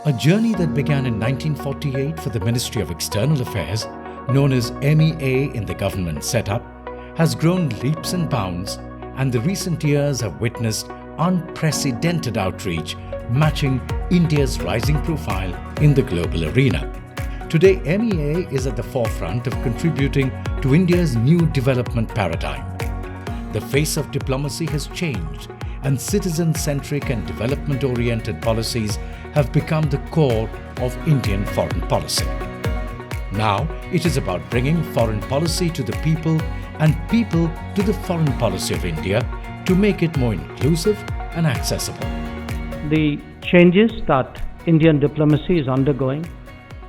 A journey that began in 1948 for the Ministry of External Affairs, known as MEA in the government setup, has grown leaps and bounds, and the recent years have witnessed unprecedented outreach matching India's rising profile in the global arena. Today, MEA is at the forefront of contributing to India's new development paradigm. The face of diplomacy has changed, and citizen-centric and development-oriented policies have become the core of Indian foreign policy. Now, it is about bringing foreign policy to the people and people to the foreign policy of India to make it more inclusive and accessible. The changes that Indian diplomacy is undergoing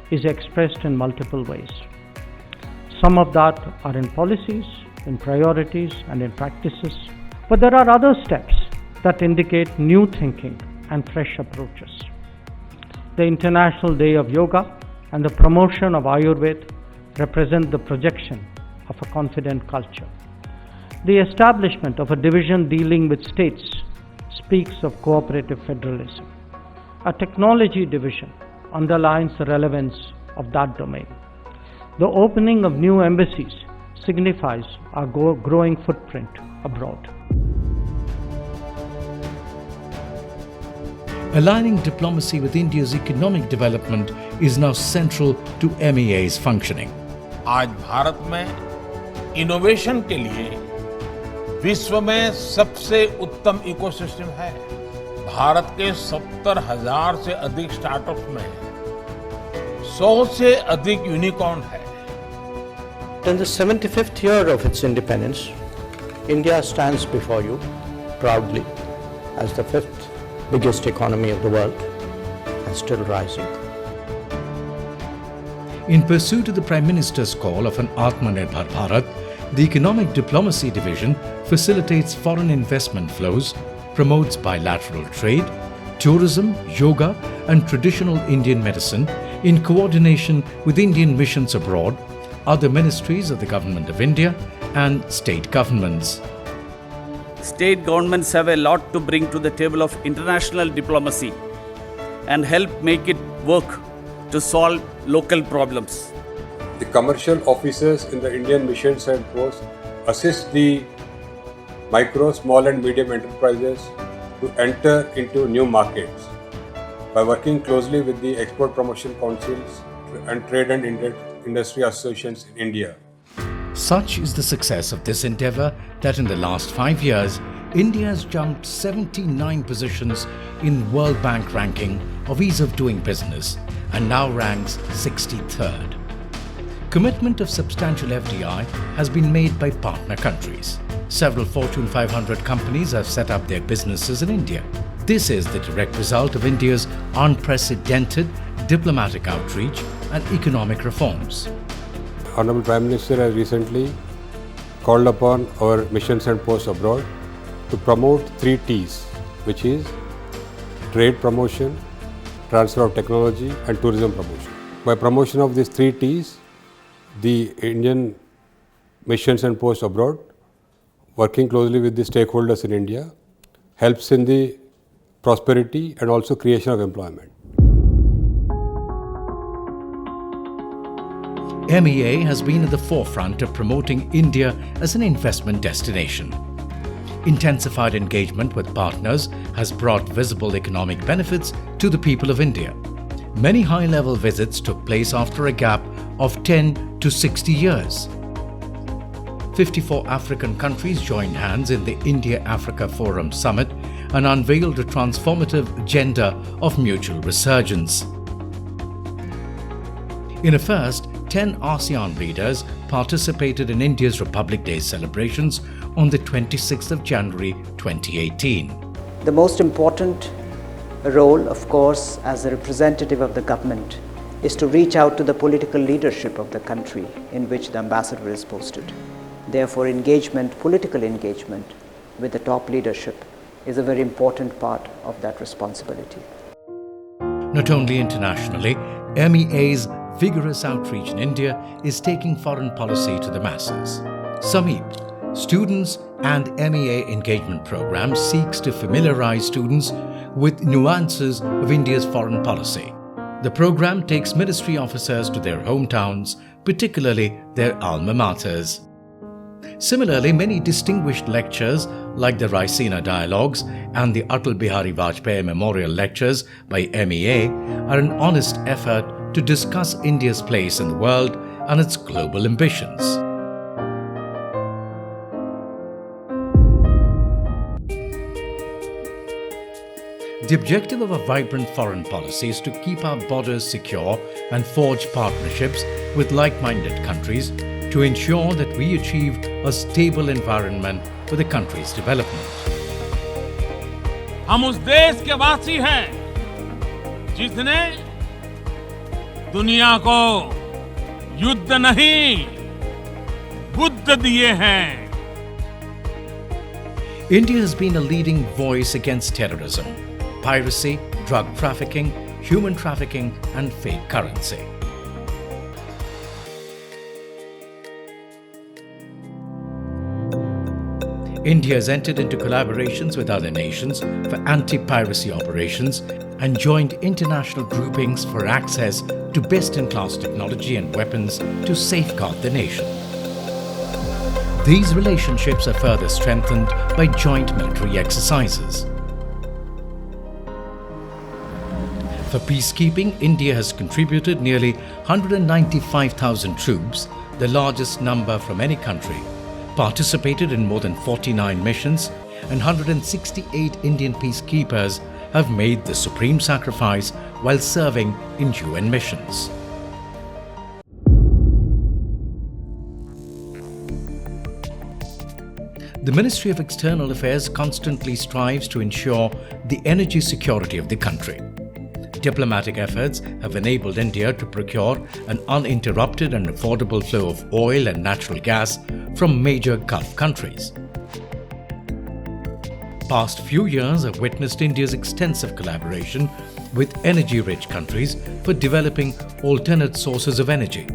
is expressed in multiple ways. Some of that are in policies, in priorities, and in practices. But there are other steps that indicate new thinking and fresh approaches. The International Day of Yoga and the promotion of Ayurveda represent the projection of a confident culture. The establishment of a division dealing with states speaks of cooperative federalism. A technology division underlines the relevance of that domain. The opening of new embassies signifies our growing footprint abroad. Aligning diplomacy with India's economic development is now central to MEA's functioning. आज भारत में innovation के लिए विश्व में सबसे उत्तम ecosystem है। भारत के 70,000 से अधिक स्टार्टअप्स में 100 से अधिक यूनिकॉर्न है। In the 75th year of its independence, India stands before you proudly as the fifth biggest economy of the world and still rising. In pursuit of the Prime Minister's call of an Atmanirbhar Bharat, the Economic Diplomacy Division facilitates foreign investment flows, promotes bilateral trade, tourism, yoga, and traditional Indian medicine in coordination with Indian missions abroad, other ministries of the Government of India, and state governments. State governments have a lot to bring to the table of international diplomacy and help make it work to solve local problems. The commercial officers in the Indian missions and posts assist the micro, small and medium enterprises to enter into new markets by working closely with the export promotion councils and trade and industry associations in India. Such is the success of this endeavour that in the last 5 years, India has jumped 79 positions in World Bank ranking of ease of doing business and now ranks 63rd. Commitment of substantial FDI has been made by partner countries. Several Fortune 500 companies have set up their businesses in India. This is the direct result of India's unprecedented diplomatic outreach and economic reforms. Honorable Prime Minister has recently called upon our missions and posts abroad to promote 3 T's, which is trade promotion, transfer of technology and tourism promotion. By promotion of these 3 T's, the Indian missions and posts abroad, working closely with the stakeholders in India, helps in the prosperity and also creation of employment. MEA has been at the forefront of promoting India as an investment destination. Intensified engagement with partners has brought visible economic benefits to the people of India. Many high-level visits took place after a gap of 10 to 60 years. 54 African countries joined hands in the India-Africa Forum Summit and unveiled a transformative agenda of mutual resurgence. In a first, 10 ASEAN leaders participated in India's Republic Day celebrations on the 26th of January 2018. The most important role, of course, as a representative of the government is to reach out to the political leadership of the country in which the ambassador is posted. Therefore, political engagement with the top leadership is a very important part of that responsibility. Not only internationally, MEA's vigorous outreach in India is taking foreign policy to the masses. SAMEEP, Students and MEA Engagement Program, seeks to familiarize students with nuances of India's foreign policy. The program takes ministry officers to their hometowns, particularly their alma maters. Similarly, many distinguished lectures like the Raisina Dialogues and the Atal Bihari Vajpayee Memorial Lectures by MEA are an honest effort to discuss India's place in the world and its global ambitions. The objective of a vibrant foreign policy is to keep our borders secure and forge partnerships with like-minded countries to ensure that we achieve a stable environment for the country's development. हम उस देश के वासी हैं जिसने दुनिया को युद्ध नहीं बुद्ध दिए हैं. India has been a leading voice against terrorism, piracy, drug trafficking, human trafficking, and fake currency. India has entered into collaborations with other nations for anti-piracy operations and joined international groupings for access to best-in-class technology and weapons to safeguard the nation. These relationships are further strengthened by joint military exercises. For peacekeeping, India has contributed nearly 195,000 troops, the largest number from any country, participated in more than 49 missions, and 168 Indian peacekeepers have made the supreme sacrifice while serving in UN missions. The Ministry of External Affairs constantly strives to ensure the energy security of the country. Diplomatic efforts have enabled India to procure an uninterrupted and affordable flow of oil and natural gas from major Gulf countries. Past few years have witnessed India's extensive collaboration with energy-rich countries for developing alternate sources of energy.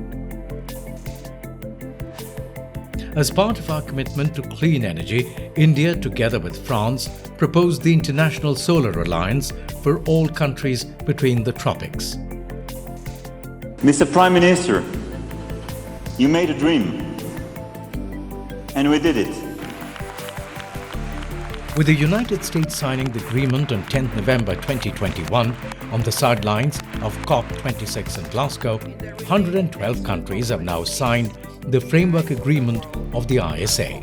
As part of our commitment to clean energy, India, together with France, proposed the International Solar Alliance for all countries between the tropics. Mr. Prime Minister, you made a dream, and we did it. With the United States signing the agreement on 10 November 2021 on the sidelines of COP26 in Glasgow, 112 countries have now signed the framework agreement of the ISA.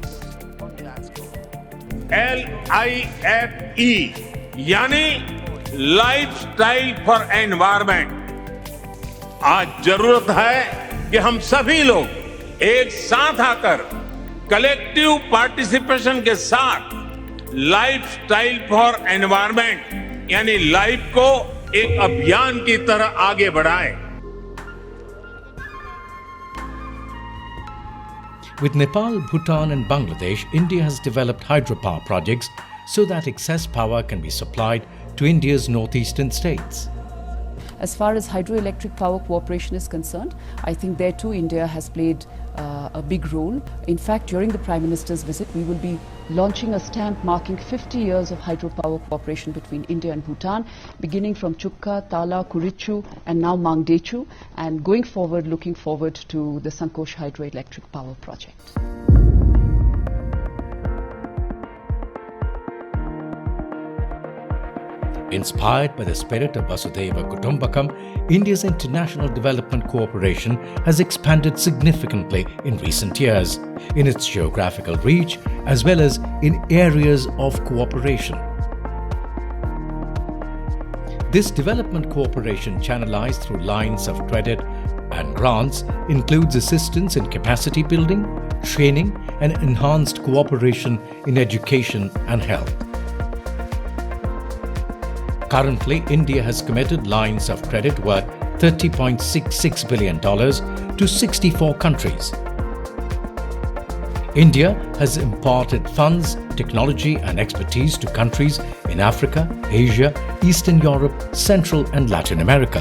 LIFE यानी lifestyle for environment. आज जरूरत है कि हम सभी लोग एक साथ आकर कलेक्टिव पार्टिसिपेशन के साथ लाइफस्टाइल फॉर एनवायरमेंट यानी लाइफ को एक अभियान की तरह आगे बढ़ाएं. With Nepal, Bhutan and Bangladesh, India has developed hydropower projects so that excess power can be supplied to India's northeastern states. As far as hydroelectric power cooperation is concerned, I think there too India has played a big role. In fact, during the Prime Minister's visit, we will be launching a stamp marking 50 years of hydropower cooperation between India and Bhutan, beginning from Chukka, Tala, Kurichu and now Mangdechu, and going forward, looking forward to the Sankosh hydroelectric power project. Inspired by the spirit of Vasudhaiva Kutumbakam, India's international development cooperation has expanded significantly in recent years, in its geographical reach as well as in areas of cooperation. This development cooperation, channelized through lines of credit and grants, includes assistance in capacity building, training, and enhanced cooperation in education and health. Currently, India has committed lines of credit worth $30.66 billion to 64 countries. India has imparted funds, technology and expertise to countries in Africa, Asia, Eastern Europe, Central and Latin America.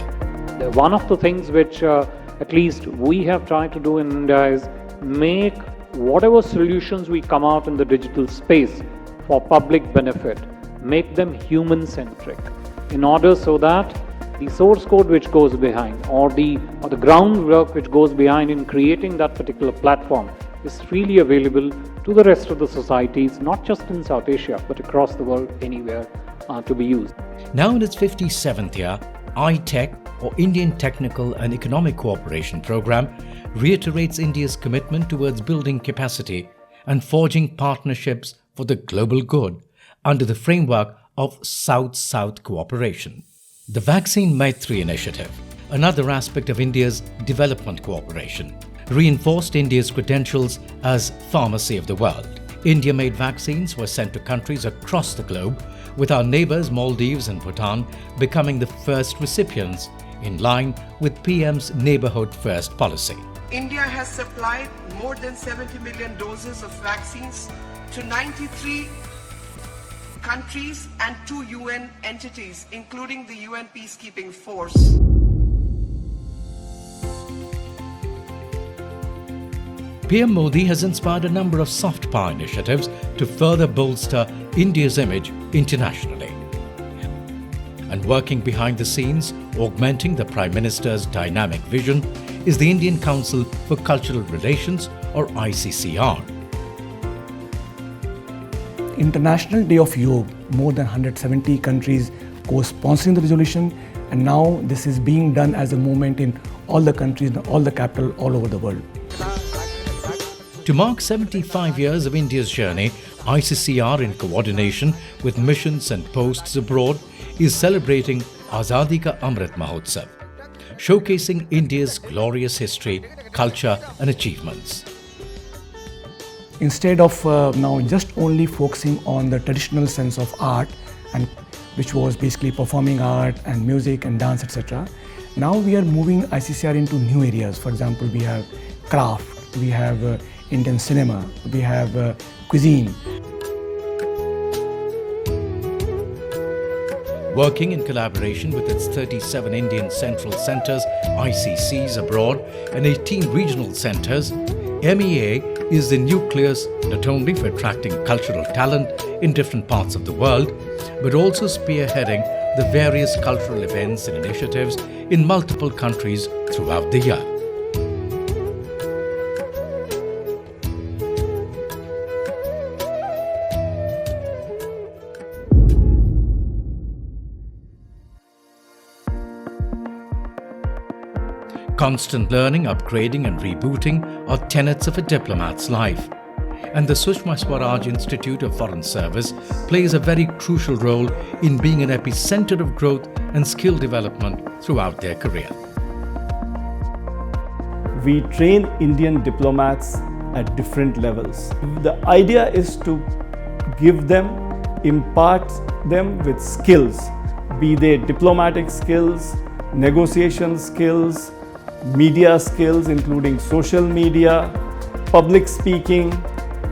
One of the things which at least we have tried to do in India is make whatever solutions we come out in the digital space for public benefit, make them human-centric, in order so that the source code which goes behind, or the groundwork which goes behind in creating that particular platform is really available to the rest of the societies, not just in South Asia, but across the world, anywhere to be used. Now in its 57th year, iTech, or Indian Technical and Economic Cooperation Program, reiterates India's commitment towards building capacity and forging partnerships for the global good under the framework of South-South cooperation. The Vaccine Maitri initiative, another aspect of India's development cooperation, reinforced India's credentials as pharmacy of the world. India-made vaccines were sent to countries across the globe, with our neighbours Maldives and Bhutan becoming the first recipients in line with PM's Neighbourhood First policy. India has supplied more than 70 million doses of vaccines to 93 countries and 2 UN entities, including the UN Peacekeeping Force. PM Modi has inspired a number of soft power initiatives to further bolster India's image internationally. And working behind the scenes, augmenting the Prime Minister's dynamic vision, is the Indian Council for Cultural Relations, or ICCR. International Day of Yoga, more than 170 countries co-sponsoring the resolution, and now this is being done as a movement in all the countries, all the capital, all over the world. To mark 75 years of India's journey, ICCR, in coordination with missions and posts abroad, is celebrating Azadi Ka Amrit Mahotsav, showcasing India's glorious history, culture and achievements. Instead of now just only focusing on the traditional sense of art, and which was basically performing art and music and dance, etc., now we are moving ICCR into new areas. For example, we have craft, we have Indian cinema, we have cuisine. Working in collaboration with its 37 Indian Central Centres, ICCs abroad, and 18 regional centres, MEA is the nucleus not only for attracting cultural talent in different parts of the world, but also spearheading the various cultural events and initiatives in multiple countries throughout the year. Constant learning, upgrading and rebooting are tenets of a diplomat's life. And the Sushma Swaraj Institute of Foreign Service plays a very crucial role in being an epicenter of growth and skill development throughout their career. We train Indian diplomats at different levels. The idea is to give them, impart them with skills, be they diplomatic skills, negotiation skills, media skills including social media, public speaking,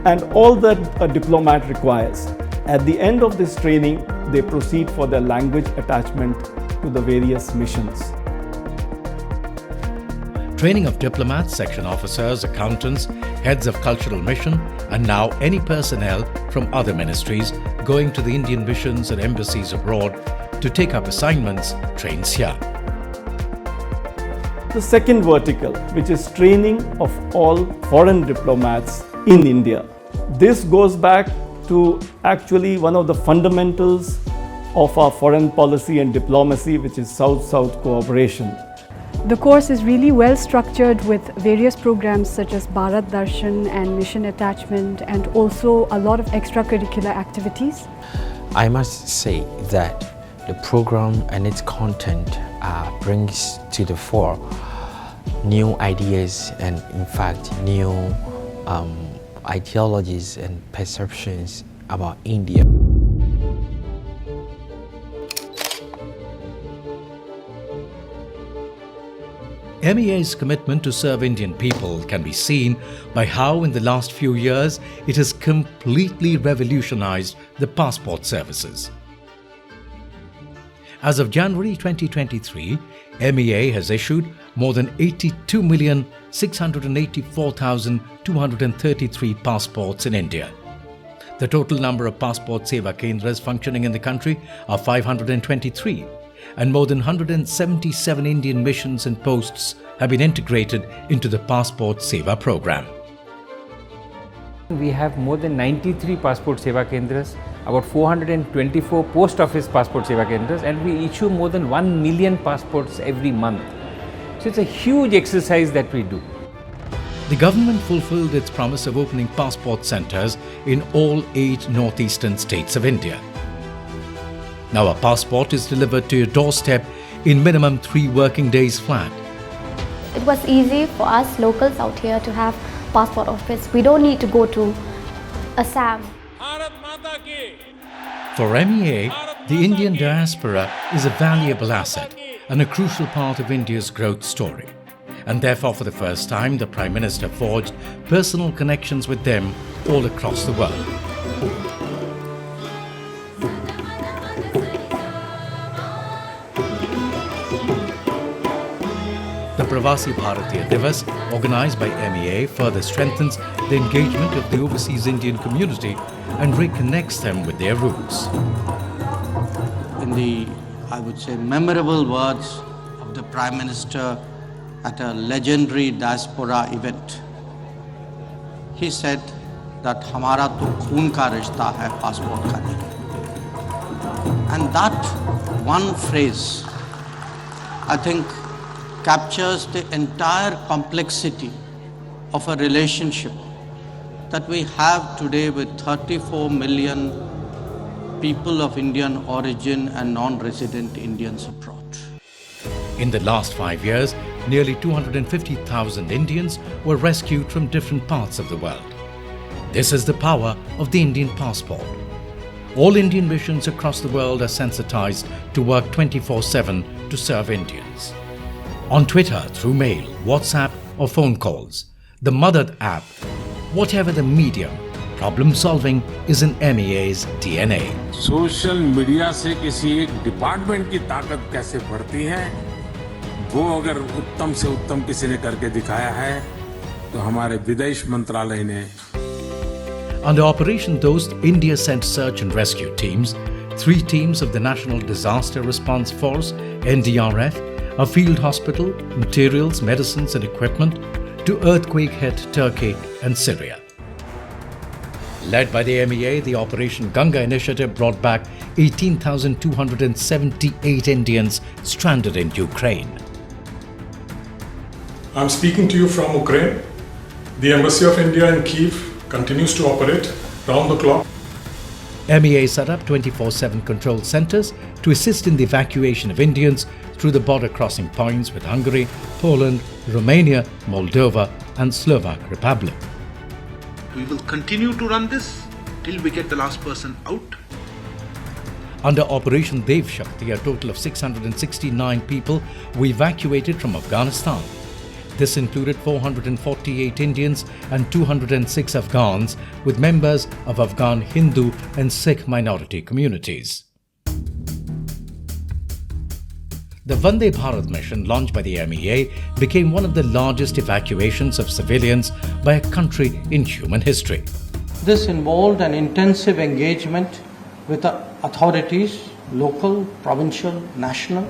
and all that a diplomat requires. At the end of this training, they proceed for their language attachment to the various missions. Training of diplomats, section officers, accountants, heads of cultural mission, and now any personnel from other ministries going to the Indian missions and embassies abroad to take up assignments trains here. The second vertical, which is training of all foreign diplomats in India. This goes back to actually one of the fundamentals of our foreign policy and diplomacy, which is South-South cooperation. The course is really well structured with various programs such as Bharat Darshan and mission attachment, and also a lot of extracurricular activities. I must say that the program and its content brings to the fore new ideas and in fact new ideologies and perceptions about India. MEA's commitment to serve Indian people can be seen by how in the last few years it has completely revolutionized the passport services. As of January 2023, MEA has issued more than 82,684,233 passports in India. The total number of passport seva kendras functioning in the country are 523, and more than 177 Indian missions and posts have been integrated into the Passport Seva program. We have more than 93 Passport Seva Kendras, about 424 Post Office Passport Seva Kendras, and we issue more than 1 million passports every month. So it's a huge exercise that we do. The government fulfilled its promise of opening passport centres in all 8 northeastern states of India. Now a passport is delivered to your doorstep in minimum 3 working days flat. It was easy for us locals out here to have passport office. We don't need to go to Assam. For MEA, the Indian diaspora is a valuable asset and a crucial part of India's growth story. And therefore, for the first time, the Prime Minister forged personal connections with them all across the world. The Pravasi Bharatiya Divas, organised by MEA, further strengthens the engagement of the overseas Indian community and reconnects them with their roots. In the, I would say, memorable words of the Prime Minister at a legendary diaspora event, he said that "Hamara to khoon ka rishta hai, passport ka nahi." And that one phrase, I think, captures the entire complexity of a relationship that we have today with 34 million people of Indian origin and non-resident Indians abroad. In the last 5 years, nearly 250,000 Indians were rescued from different parts of the world. This is the power of the Indian passport. All Indian missions across the world are sensitized to work 24/7 to serve Indians. On Twitter, through mail, WhatsApp or phone calls, the Madad app, whatever the medium, problem solving is in MEA's DNA. Social media से किसी एक department की ताकत कैसे बढ़ती है, वो अगर उत्तम से उत्तम किसी ने करके दिखाया है, तो हमारे विदेश मंत्रालय ने. Under Operation Dost, India sent search and rescue teams, 3 teams of the National Disaster Response Force, NDRF, a field hospital, materials, medicines and equipment to earthquake-hit Turkey and Syria. Led by the MEA, the Operation Ganga initiative brought back 18,278 Indians stranded in Ukraine. I'm speaking to you from Ukraine. The Embassy of India in Kyiv continues to operate round the clock. MEA set up 24/7 control centres to assist in the evacuation of Indians through the border crossing points with Hungary, Poland, Romania, Moldova and Slovak Republic. We will continue to run this till we get the last person out. Under Operation Dev Shakti, a total of 669 people were evacuated from Afghanistan. This included 448 Indians and 206 Afghans, with members of Afghan Hindu and Sikh minority communities. The Vande Bharat mission, launched by the MEA, became one of the largest evacuations of civilians by a country in human history. This involved an intensive engagement with the authorities, local, provincial, national,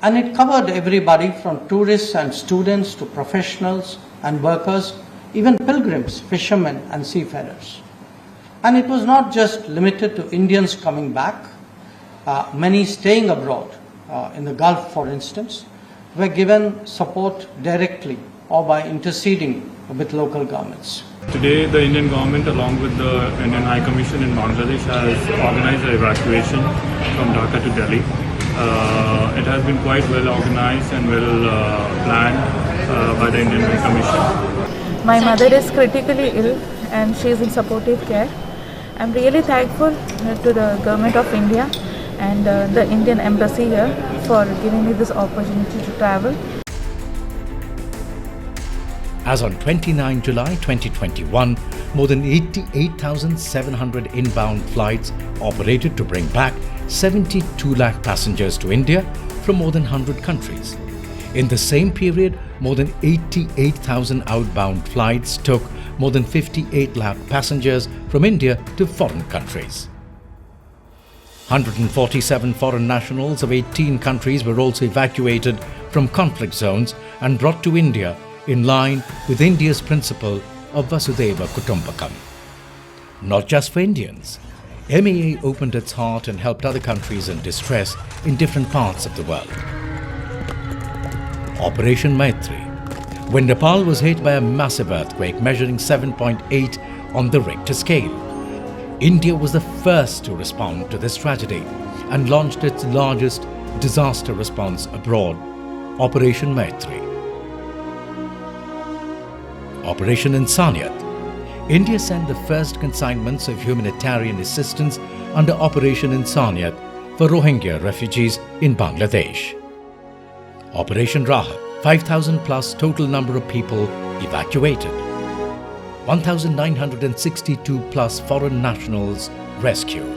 and it covered everybody from tourists and students to professionals and workers, even pilgrims, fishermen and seafarers. And it was not just limited to Indians coming back. Many staying abroad, in the Gulf for instance, were given support directly or by interceding with local governments. Today, the Indian government, along with the Indian High Commission in Bangladesh, has organized an evacuation from Dhaka to Delhi. It has been quite well organized and well planned by the Indian High Commission. My mother is critically ill and she is in supportive care. I'm really thankful to the Government of India and the Indian Embassy here for giving me this opportunity to travel. As on 29 July 2021, more than 88,700 inbound flights operated to bring back 72 lakh passengers to India from more than 100 countries. In the same period, more than 88,000 outbound flights took more than 58 lakh passengers from India to foreign countries. 147 foreign nationals of 18 countries were also evacuated from conflict zones and brought to India in line with India's principle of Vasudhaiva Kutumbakam. Not just for Indians, MEA opened its heart and helped other countries in distress in different parts of the world. Operation Maitri. When Nepal was hit by a massive earthquake measuring 7.8 on the Richter scale, India was the first to respond to this tragedy and launched its largest disaster response abroad, Operation Maitri. Operation Insaniyat. India sent the first consignments of humanitarian assistance under Operation Insaniyat for Rohingya refugees in Bangladesh. Operation Rahat. 5,000 plus total number of people evacuated. 1,962 plus foreign nationals rescued.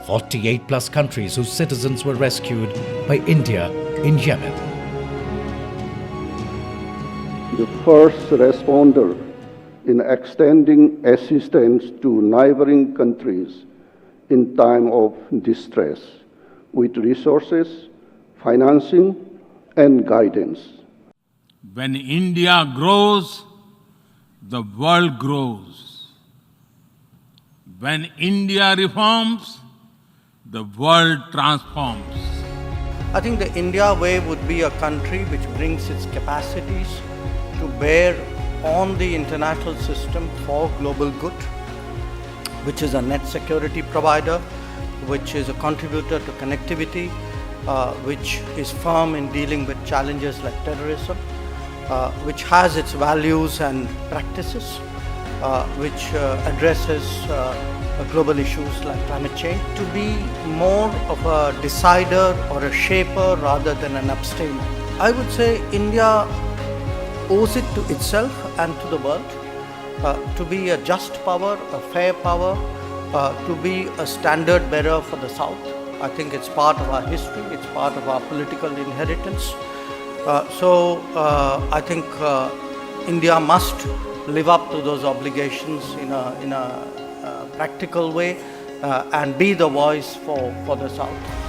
48 plus countries whose citizens were rescued by India in Yemen. The first responder in extending assistance to neighboring countries in time of distress with resources, financing, and guidance. When India grows, the world grows. When India reforms, the world transforms. I think the India way would be a country which brings its capacities to bear on the international system for global good, which is a net security provider, which is a contributor to connectivity, which is firm in dealing with challenges like terrorism, which has its values and practices, which addresses global issues like climate change, to be more of a decider or a shaper rather than an abstainer. I would say India owes it to itself and to the world to be a just power, a fair power, to be a standard bearer for the South. I think it's part of our history, it's part of our political inheritance. So I think India must live up to those obligations in a practical way and be the voice for the South.